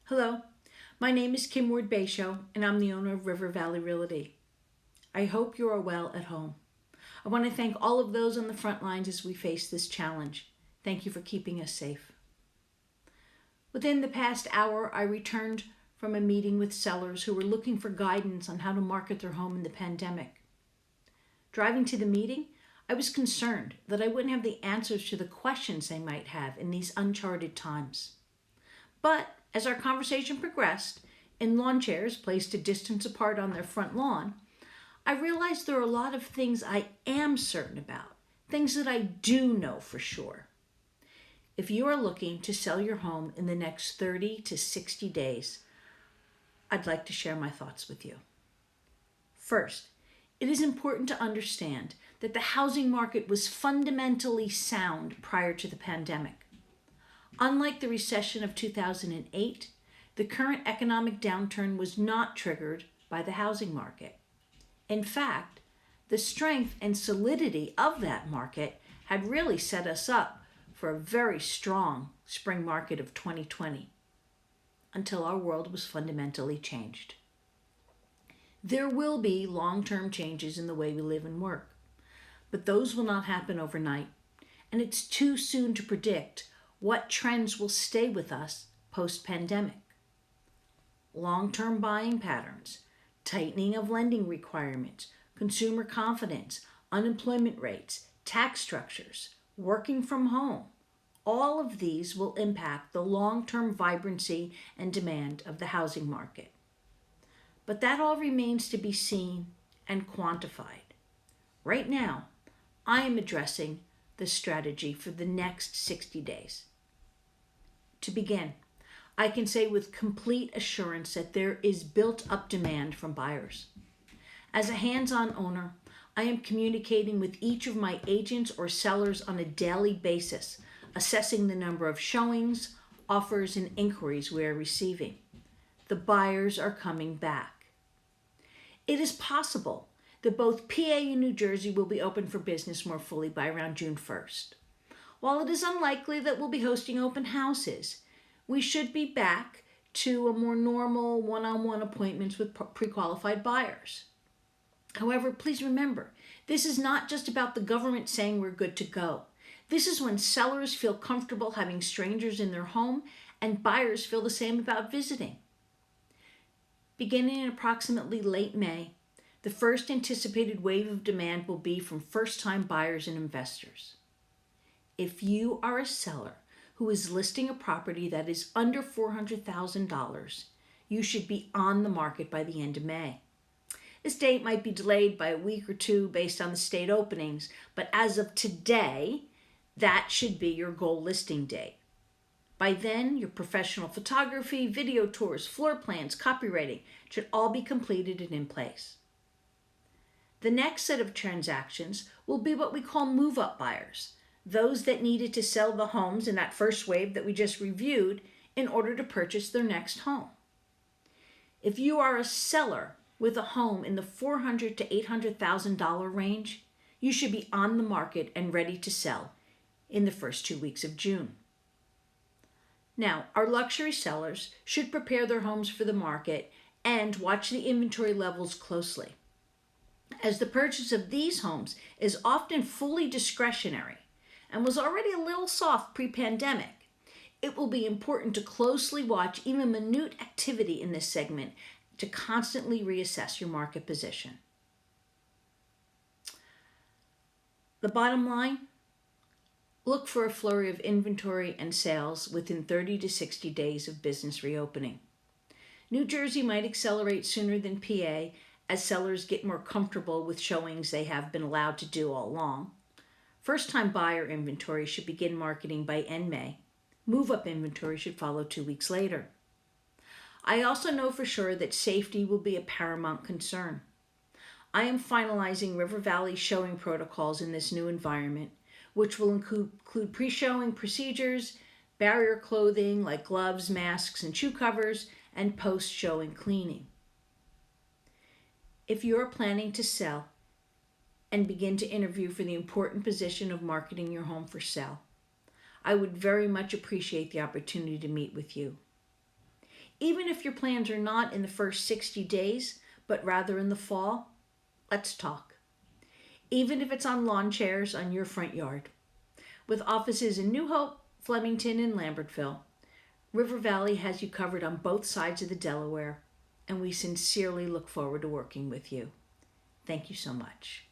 Hello, my name is Kim Ward Bayshow, and I'm the owner of River Valley Realty. I hope you are well at home. I want to thank all of those on the front lines as we face this challenge. Thank you for keeping us safe. Within the past hour, I returned from a meeting with sellers who were looking for guidance on how to market their home in the pandemic. Driving to the meeting, I was concerned that I wouldn't have the answers to the questions they might have in these uncharted times. But as our conversation progressed, in lawn chairs placed a distance apart on their front lawn, I realized there are a lot of things I am certain about, things that I do know for sure. If you are looking to sell your home in the next 30 to 60 days, I'd like to share my thoughts with you. First, it is important to understand that the housing market was fundamentally sound prior to the pandemic. Unlike the recession of 2008, the current economic downturn was not triggered by the housing market. In fact, the strength and solidity of that market had really set us up for a very strong spring market of 2020 until our world was fundamentally changed. There will be long-term changes in the way we live and work, but those will not happen overnight, and it's too soon to predict what trends will stay with us post-pandemic. Long-term buying patterns, tightening of lending requirements, consumer confidence, unemployment rates, tax structures, working from home, all of these will impact the long-term vibrancy and demand of the housing market. But that all remains to be seen and quantified. Right now, I am addressing the strategy for the next 60 days. To begin, I can say with complete assurance that there is built-up demand from buyers. As a hands-on owner, I am communicating with each of my agents or sellers on a daily basis, assessing the number of showings, offers, and inquiries we are receiving. The buyers are coming back. It is possible that both PA and New Jersey will be open for business more fully by around June 1st. While it is unlikely that we'll be hosting open houses, we should be back to a more normal one-on-one appointments with pre-qualified buyers. However, please remember, this is not just about the government saying we're good to go. This is when sellers feel comfortable having strangers in their home and buyers feel the same about visiting. Beginning in approximately late May, the first anticipated wave of demand will be from first-time buyers and investors. If you are a seller who is listing a property that is under $400,000, you should be on the market by the end of May. This date might be delayed by a week or two based on the state openings, but as of today, that should be your goal listing date. By then, your professional photography, video tours, floor plans, copywriting should all be completed and in place. The next set of transactions will be what we call move-up buyers, those that needed to sell the homes in that first wave that we just reviewed in order to purchase their next home. If you are a seller with a home in the $400,000 to $800,000 range, you should be on the market and ready to sell in the first 2 weeks of June. Now, our luxury sellers should prepare their homes for the market and watch the inventory levels closely. As the purchase of these homes is often fully discretionary and was already a little soft pre-pandemic, it will be important to closely watch even minute activity in this segment to constantly reassess your market position. The bottom line, look for a flurry of inventory and sales within 30 to 60 days of business reopening. New Jersey might accelerate sooner than PA as sellers get more comfortable with showings they have been allowed to do all along. First-time buyer inventory should begin marketing by end May. Move-up inventory should follow 2 weeks later. I also know for sure that safety will be a paramount concern. I am finalizing River Valley showing protocols in this new environment, which will include pre-showing procedures, barrier clothing like gloves, masks, and shoe covers, and post-showing cleaning. If you are planning to sell and begin to interview for the important position of marketing your home for sale, I would very much appreciate the opportunity to meet with you. Even if your plans are not in the first 60 days, but rather in the fall, let's talk. Even if it's on lawn chairs on your front yard. With offices in New Hope, Flemington, and Lambertville, River Valley has you covered on both sides of the Delaware, and we sincerely look forward to working with you. Thank you so much.